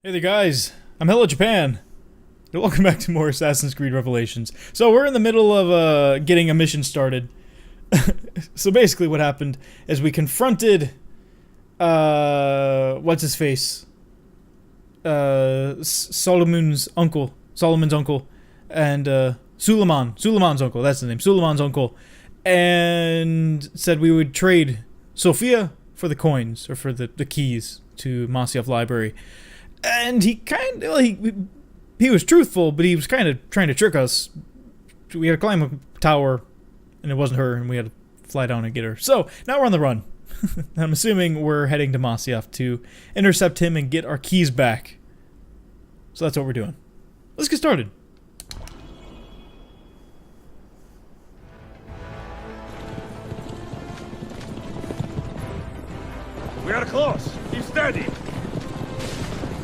Hey there guys, I'm Hello Japan, and welcome back to more Assassin's Creed Revelations. So we're in the middle of getting a mission started. So basically what happened is we confronted, what's his face? Solomon's uncle, and Suleiman's uncle, that's the name, Suleiman's uncle, and said we would trade Sophia for the coins, or for the keys to Masyaf library. And he kind of, he was truthful, but he was kind of trying to trick us. We had to climb a tower, and it wasn't her, and we had to fly down and get her. So, now we're on the run. I'm assuming we're heading to Masyaf to intercept him and get our keys back. So that's what we're doing. Let's get started. We are close. Keep steady.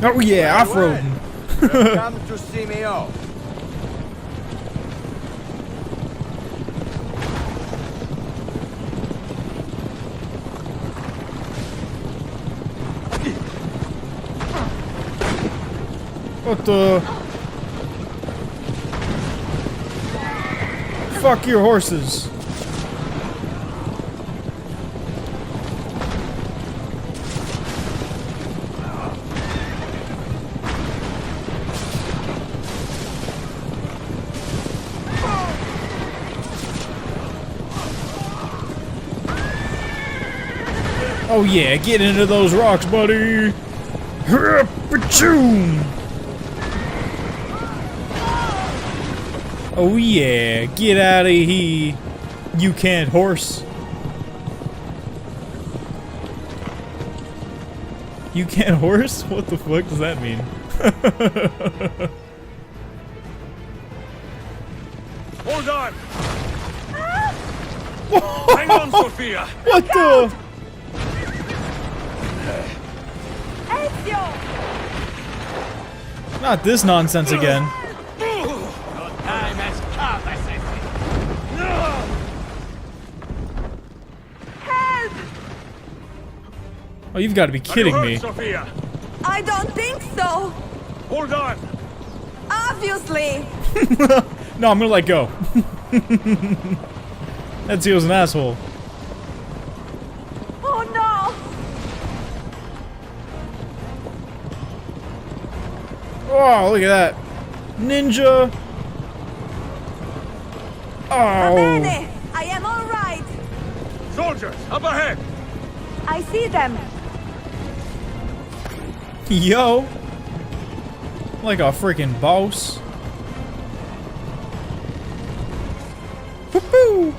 Oh yeah, off-roading. Come to see me off. What the? Fuck your horses. Oh yeah, get into those rocks, buddy! Oh yeah, get out of here, you can't horse. You can't horse? What the fuck does that mean? Hold on. Hang on, Sophia. What the? Ezio! Not this nonsense again. Your time has come, Assassin. Help! Oh, you've got to be kidding me. Sophia. I don't think so! Hold on. Obviously! No, I'm gonna let go. Ezio's an asshole. Oh no! Oh, look at that. Ninja. Oh. Bene! I am alright! Soldiers, up ahead. I see them! Yo. Like a freaking boss. Whoopoo.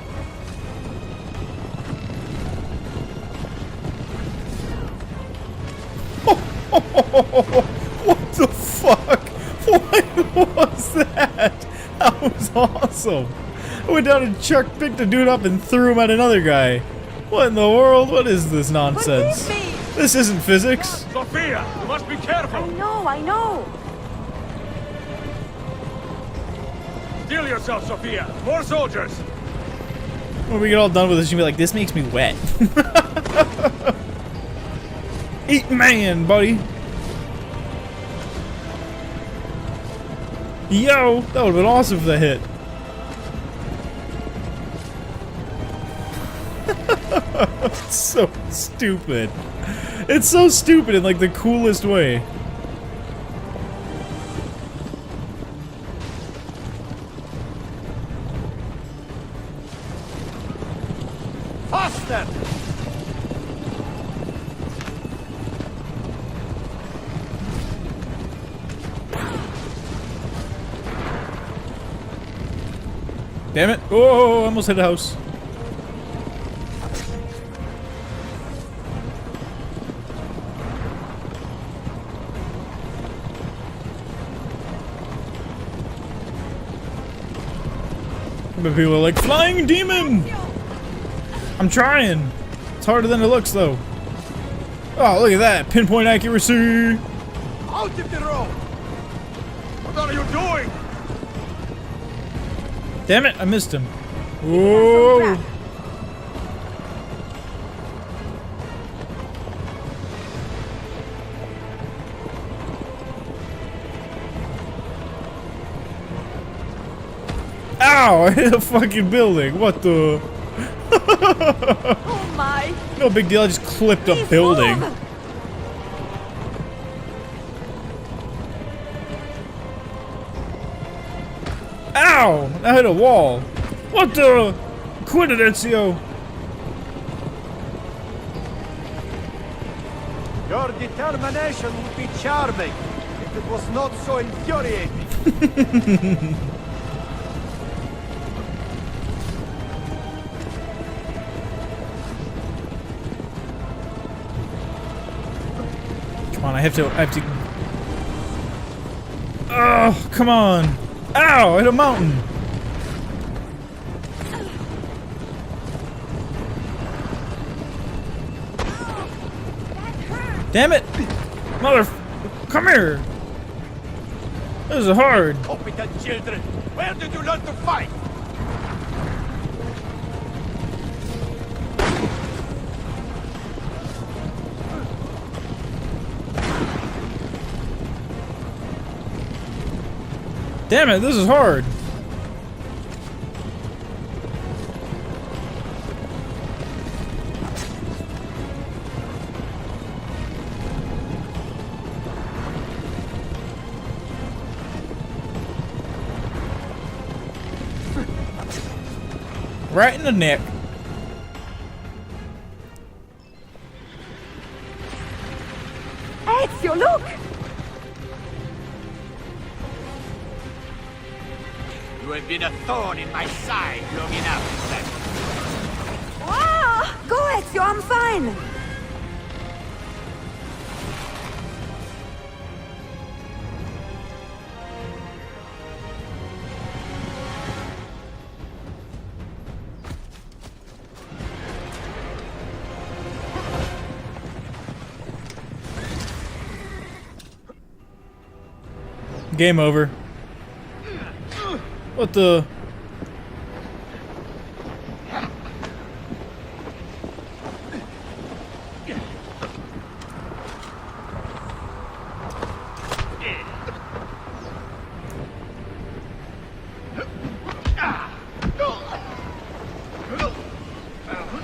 What the fuck? What was that? That was awesome. I went down and picked a dude up and threw him at another guy. What in the world? What is this nonsense? Forgive me! This isn't physics. Sophia, you must be careful. I know! Steel yourself, Sophia. More soldiers. When we get all done with this, you'll be like, this makes me wet. Eat man, buddy. Yo, that would've been awesome if that hit. It's so stupid. It's so stupid in like the coolest way. Faster! Damn it. Oh, almost hit a house. But people are like, flying demon! I'm trying. It's harder than it looks, though. Oh, look at that. Pinpoint accuracy. Out of the road! What are you doing? Damn it, I missed him. Whoa. Ow! I hit a fucking building. What the? Oh my! No big deal. I just clipped a Please building. move. Ow! I hit a wall. What the? Quit it, Ezio. Your determination would be charming if it was not so infuriating. Come on, I have to. Oh, come on! Ow! I hit a mountain. Damn it! Mother... Come here! This is hard. Competent children, where did you learn to fight? Damn it, this is hard. Right in the neck. Ezio, look! You have been a thorn in my side long enough. Ah! Go, Ezio, I'm fine! Game over. What the?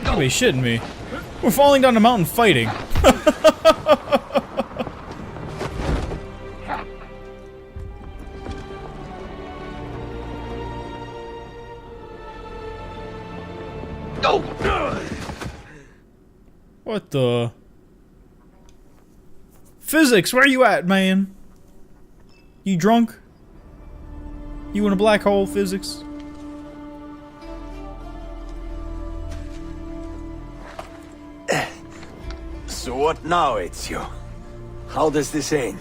Gotta be shitting me. We're falling down the mountain fighting. What the? Physics, where you at, man? You drunk? You in a black hole, physics? So what now, Ezio? How does this end?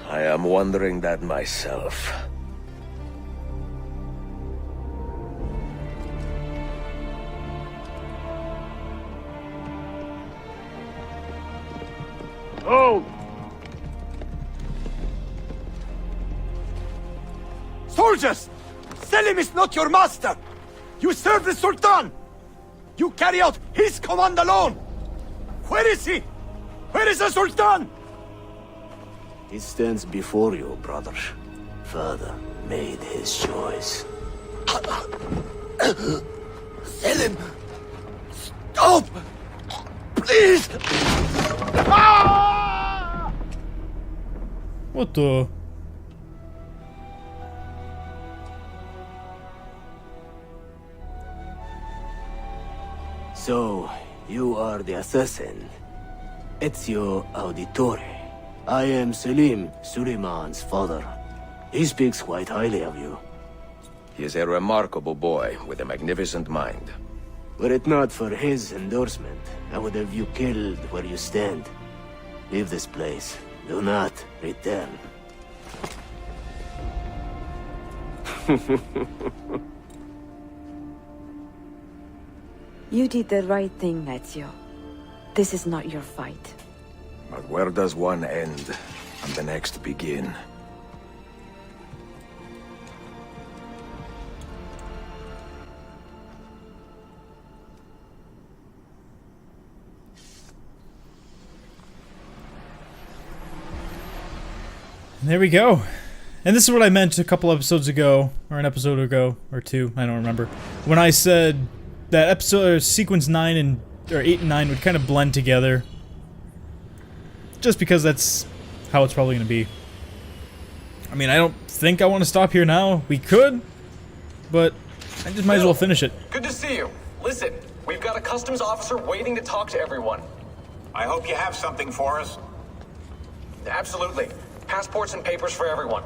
I am wondering that myself. Oh! Soldiers! Selim is not your master! You serve the Sultan! You carry out his command alone! Where is he? Where is the Sultan? He stands before you, brother. Father made his choice. Selim! Stop! Please! Ah! What the? So, you are the assassin. Ezio Auditore. I am Selim, Suleiman's father. He speaks quite highly of you. He is a remarkable boy with a magnificent mind. Were it not for his endorsement, I would have you killed where you stand. Leave this place. Do not return. You did the right thing, Ezio. This is not your fight. But where does one end and the next begin? There we go. and this is what I meant a couple episodes ago, or an episode ago, or two, I don't remember, when I said that episode sequence 8 and 9 would kind of blend together. Just because that's how it's probably going to be. I mean, I don't think I want to stop here now. We could, but I just might as well finish it. Good to see you. Listen, we've got a customs officer waiting to talk to everyone. I hope you have something for us. Absolutely. Passports and papers for everyone.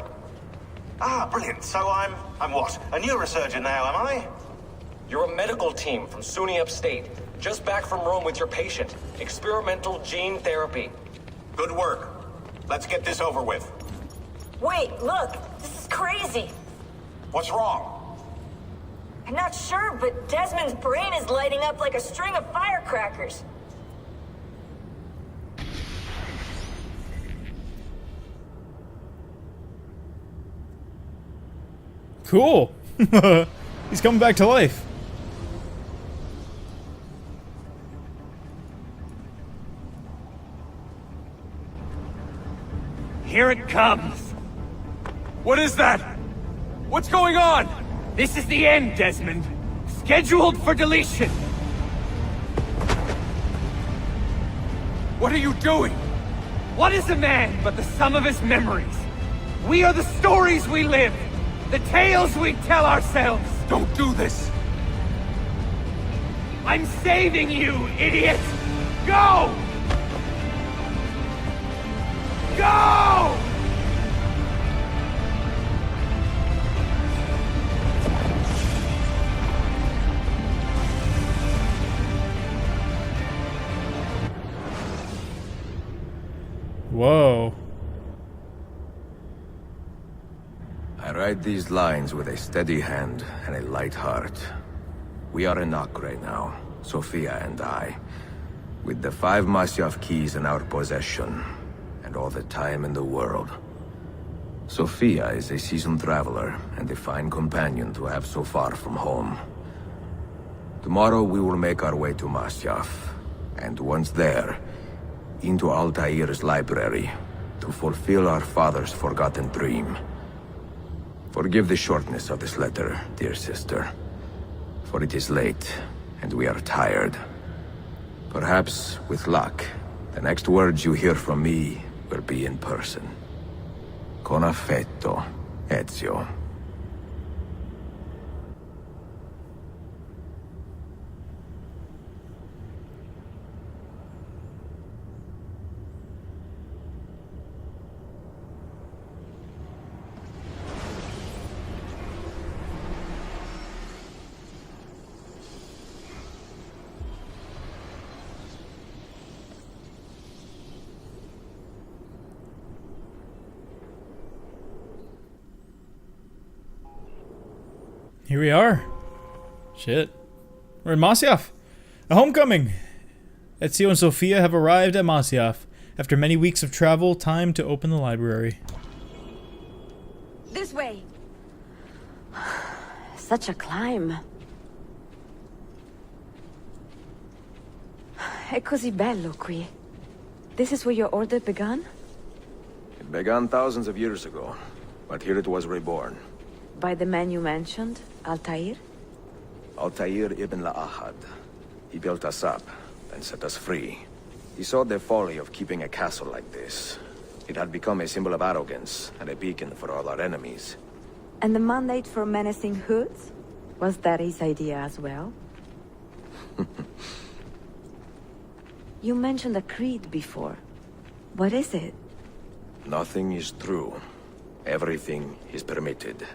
Ah, brilliant. So I'm what? A neurosurgeon now, am I? You're a medical team from SUNY Upstate. Just back from Rome with your patient. Experimental gene therapy. Good work. Let's get this over with. Wait, look! This is crazy! What's wrong? I'm not sure, but Desmond's brain is lighting up like a string of firecrackers. Cool. He's coming back to life. Here it comes. What is that? What's going on? This is the end, Desmond. Scheduled for deletion. What are you doing? What is a man but the sum of his memories? We are the stories we live. The tales we tell ourselves. Don't do this. I'm saving you, idiot! Go! Go! Whoa. I write these lines with a steady hand and a light heart. We are in Acre now, Sophia and I, with the 5 Masyaf keys in our possession, and all the time in the world. Sophia is a seasoned traveler, and a fine companion to have so far from home. Tomorrow we will make our way to Masyaf, and once there, into Altaïr's library, to fulfill our father's forgotten dream. Forgive the shortness of this letter, dear sister, for it is late, and we are tired. Perhaps, with luck, the next words you hear from me will be in person. Con affetto, Ezio. Here we are. Shit. We're in Masyaf. A homecoming. Ezio and Sophia have arrived at Masyaf. After many weeks of travel, time to open the library. This way. Such a climb. È così bello qui. This is where your order began? It began thousands of years ago, but here it was reborn. By the man you mentioned, Altaïr? Altaïr Ibn-La'Ahad. He built us up, and set us free. He saw the folly of keeping a castle like this. It had become a symbol of arrogance, and a beacon for all our enemies. And the mandate for menacing hoods? Was that his idea as well? You mentioned a creed before. What is it? Nothing is true. Everything is permitted.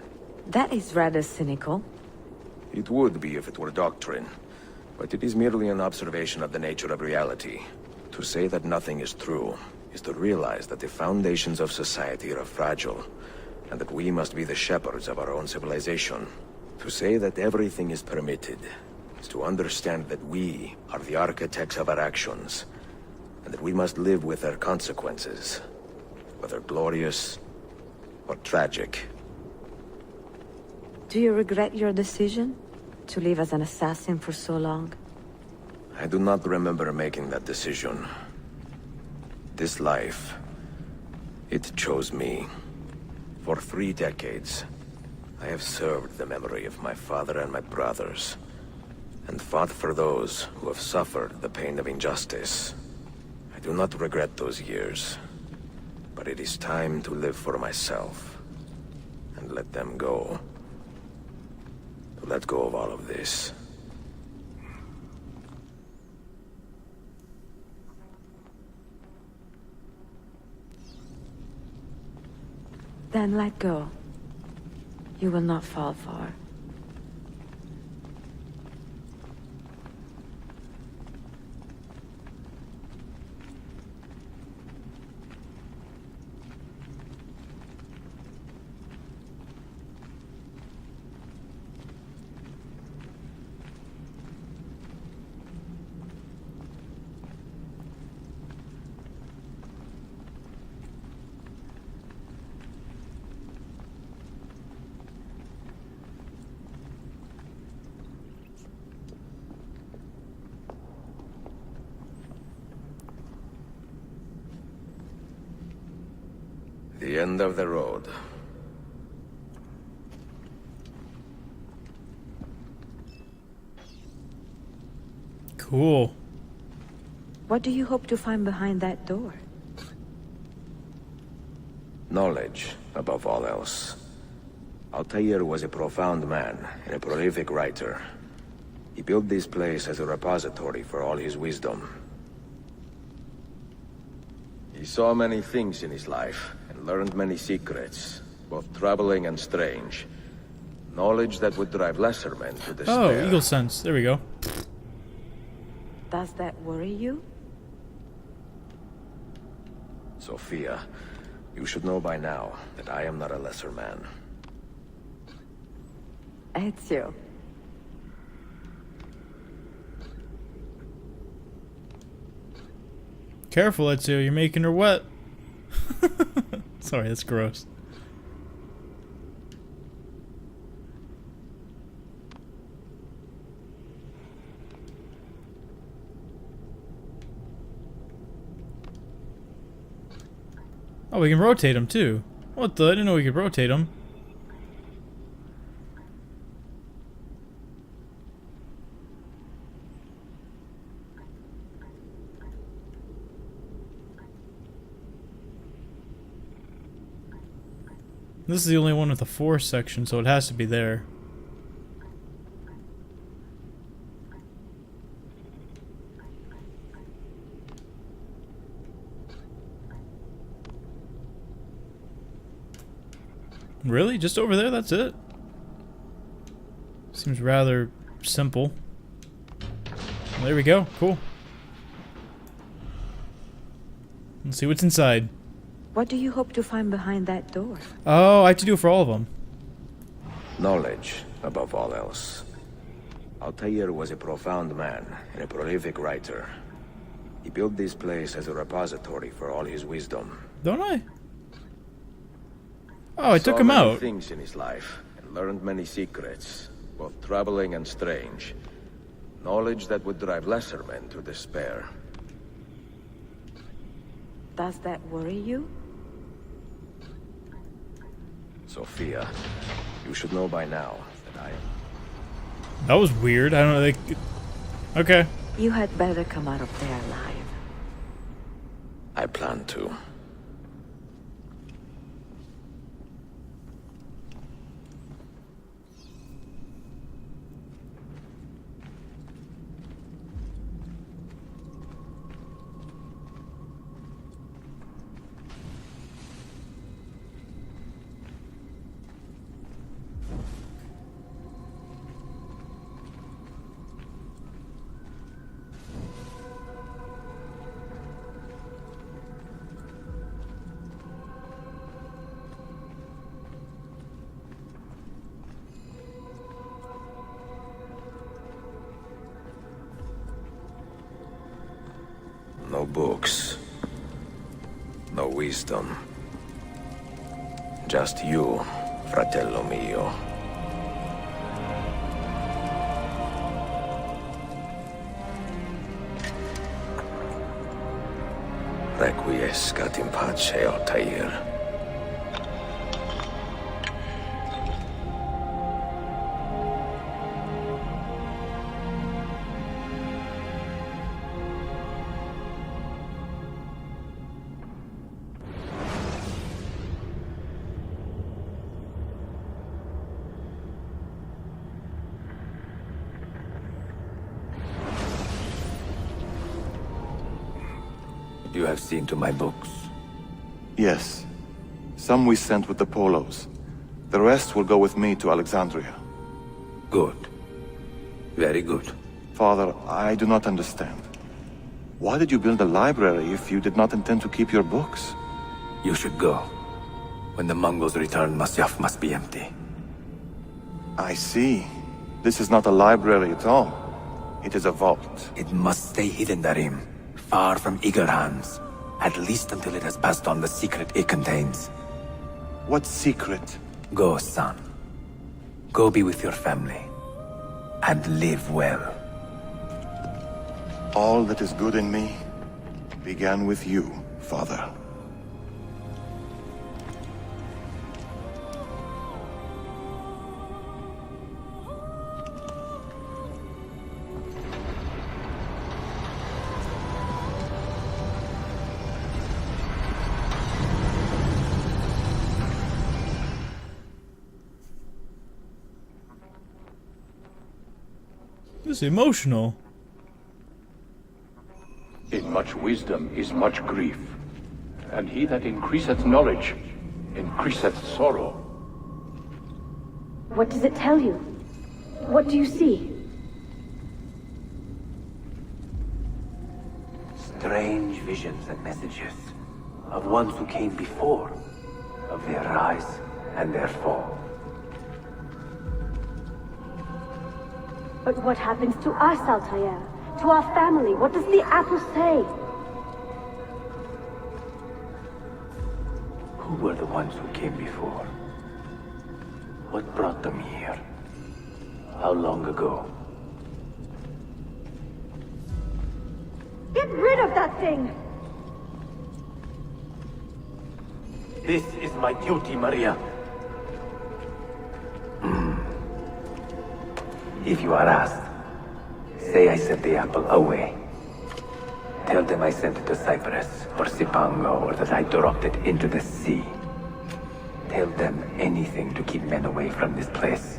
That is rather cynical. It would be if it were doctrine, but it is merely an observation of the nature of reality. To say that nothing is true is to realize that the foundations of society are fragile, and that we must be the shepherds of our own civilization. To say that everything is permitted is to understand that we are the architects of our actions, and that we must live with their consequences, whether glorious or tragic. Do you regret your decision? To live as an assassin for so long? I do not remember making that decision. This life, it chose me. For 3 decades, I have served the memory of my father and my brothers, and fought for those who have suffered the pain of injustice. I do not regret those years, but it is time to live for myself, and let them go. To let go of all of this. Then let go. You will not fall far. The end of the road. Cool. What do you hope to find behind that door? Knowledge, above all else. Altaïr was a profound man and a prolific writer. He built this place as a repository for all his wisdom. He saw many things in his life, and learned many secrets, both troubling and strange. Knowledge that would drive lesser men to despair. Oh, Eagle Sense. There we go. Does that worry you? Sophia, you should know by now that I am not a lesser man. Ezio. Careful, Ezio. You're making her wet. Sorry, that's gross. Oh, we can rotate them too. What the? I didn't know we could rotate them. This is the only one with a force section, so it has to be there. Really? Just over there? That's it? Seems rather simple. Well, there we go. Cool. Let's see what's inside. What do you hope to find behind that door? Oh, I have to do it for all of them. Knowledge, above all else. Altaïr was a profound man and a prolific writer. He built this place as a repository for all his wisdom. Don't I? Oh, I took him many out. Things in his life and learned many secrets, both troubling and strange. Knowledge that would drive lesser men to despair. Does that worry you? Sophia, you should know by now that I am... That was weird. I don't know. Like, okay. You had better come out of there alive. I plan to. No books. No wisdom. Just you, fratello mio. Requiescat in pace, Altaïr. You have seen to my books. Yes. Some we sent with the Polos. The rest will go with me to Alexandria. Good. Very good. Father, I do not understand. Why did you build a library if you did not intend to keep your books? You should go. When the Mongols return, Masyaf must be empty. I see. This is not a library at all. It is a vault. It must stay hidden, Darim. Far from eager hands. At least until it has passed on the secret it contains. What secret? Go, son. Go be with your family. And live well. All that is good in me began with you, Father. This is emotional. In much wisdom is much grief, and he that increaseth knowledge increaseth sorrow. What does it tell you? What do you see? Strange visions and messages of ones who came before, of their rise and their fall. But what happens to us, Altaïr? To our family? What does the apple say? Who were the ones who came before? What brought them here? How long ago? Get rid of that thing! This is my duty, Maria. If you are asked, say I sent the apple away. Tell them I sent it to Cyprus, or Cipango, or that I dropped it into the sea. Tell them anything to keep men away from this place.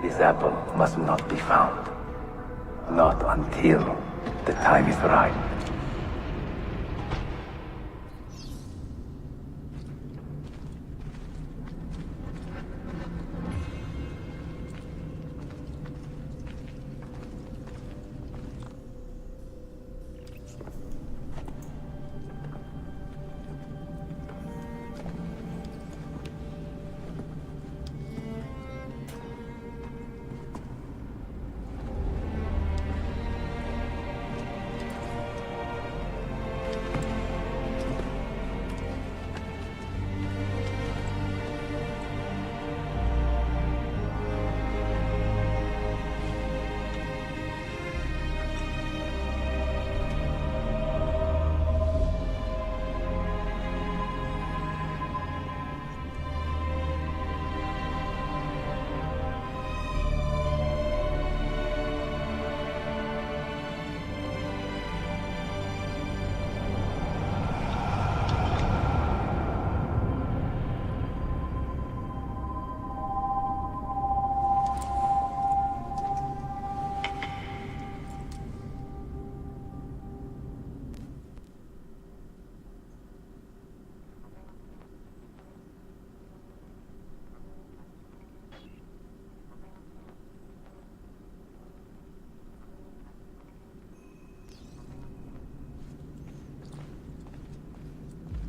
This apple must not be found. Not until the time is right.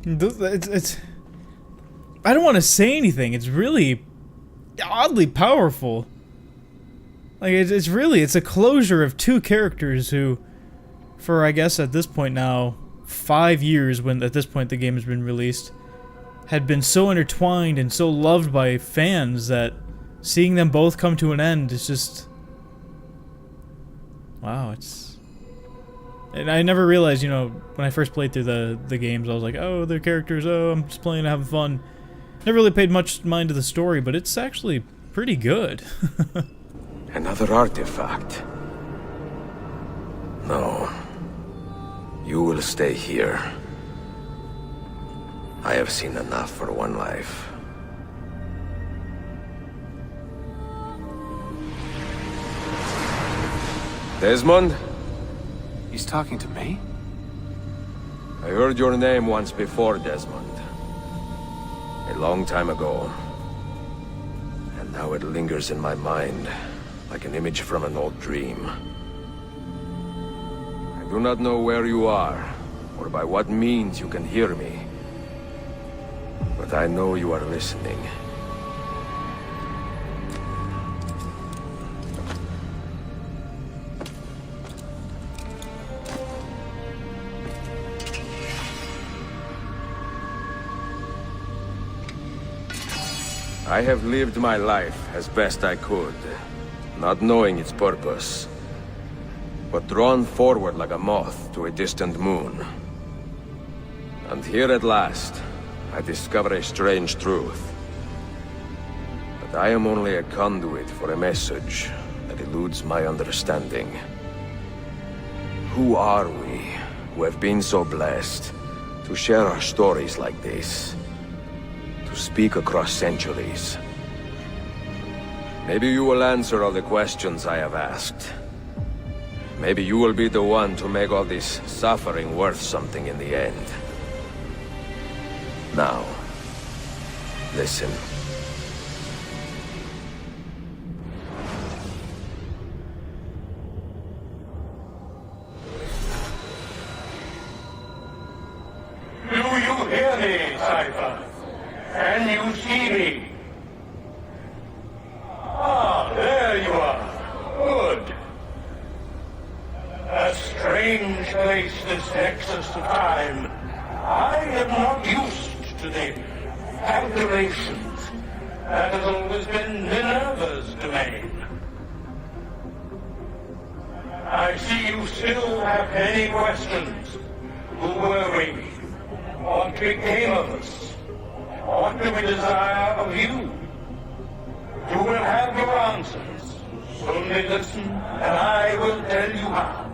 It's I don't want to say anything. It's really oddly powerful. Like it's really a closure of two characters who, for I guess at this point now 5 years, when at this point the game has been released, had been so intertwined and so loved by fans that seeing them both come to an end is just wow. And I never realized, you know, when I first played through the games, I was like, oh, they're characters, oh, I'm just playing to have fun. Never really paid much mind to the story, but it's actually pretty good. Another artifact. No. You will stay here. I have seen enough for one life. Desmond? He's talking to me? I heard your name once before, Desmond. A long time ago. And now it lingers in my mind, like an image from an old dream. I do not know where you are, or by what means you can hear me. But I know you are listening. I have lived my life as best I could, not knowing its purpose, but drawn forward like a moth to a distant moon. And here at last, I discover a strange truth. That I am only a conduit for a message that eludes my understanding. Who are we, who have been so blessed, to share our stories like this? To speak across centuries. Maybe you will answer all the questions I have asked. Maybe you will be the one to make all this suffering worth something in the end. Now, listen. Do you hear me, Cypher? Can you see me? Ah, there you are. Good. A strange place, this nexus of time. I am not used to the calculations. That has always been Minerva's domain. I see you still have many questions. Who were we? What became of us? What do we desire of you? You will have your answers. Only listen, and I will tell you how.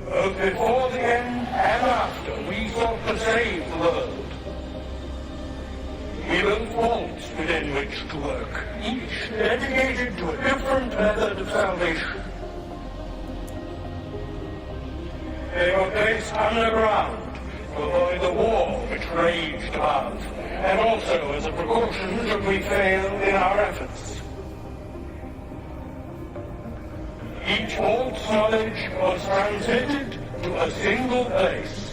Both before the end and after, we sought to save the world. We built vaults within which to work, each dedicated to a different method of salvation. They were placed underground to avoid the war which raged above, and also as a precaution should we fail in our efforts. Each vault's knowledge was transmitted to a single place.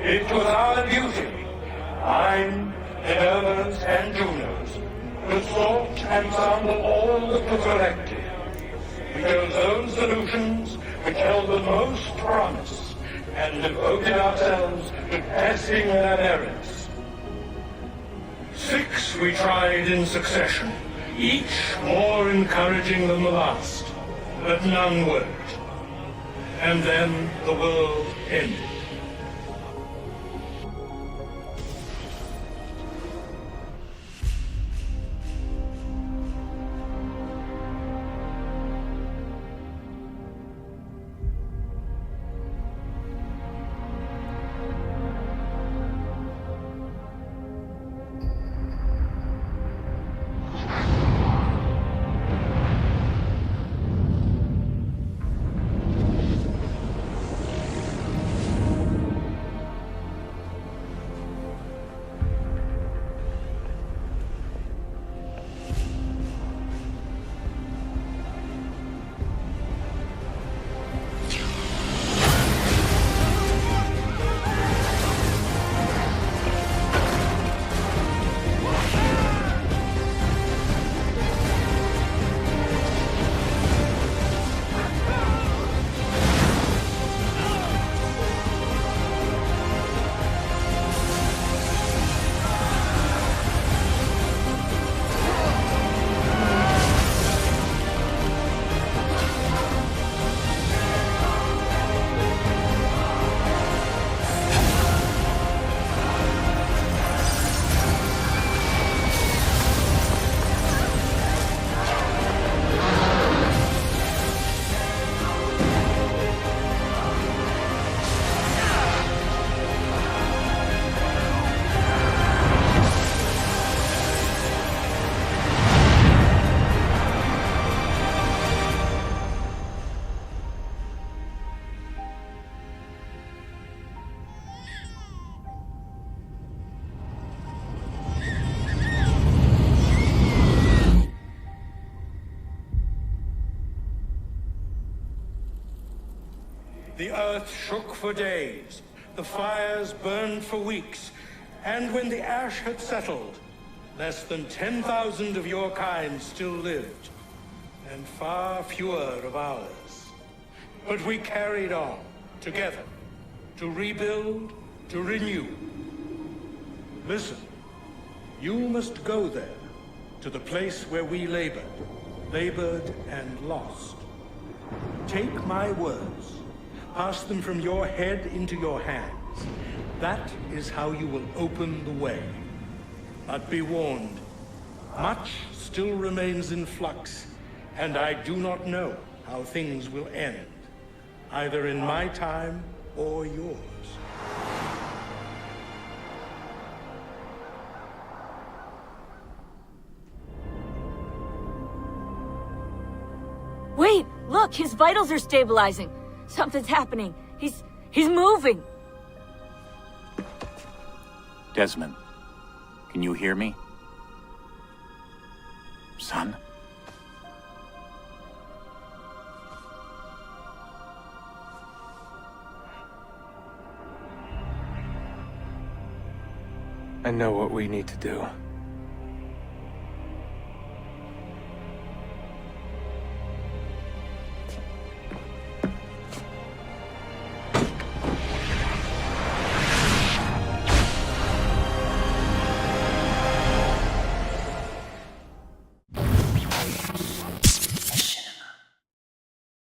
It was our duty, mine, Minerva's, and Juno's, to sort and sample all that was collected. We chose those solutions which held the most promise, and devoted ourselves to testing their merits. 6 we tried in succession, each more encouraging than the last, but none worked. And then the world ended. the earth shook for days, the fires burned for weeks, and when the ash had settled, less than 10,000 of your kind still lived, and far fewer of ours. But we carried on, together, to rebuild, to renew. Listen, you must go there, to the place where we labored and lost. Take my words, pass them from your head into your hands. That is how you will open the way. But be warned, much still remains in flux, and I do not know how things will end, either in my time or yours. Wait! Look! His vitals are stabilizing! Something's happening! He's moving! Desmond, can you hear me? Son? I know what we need to do.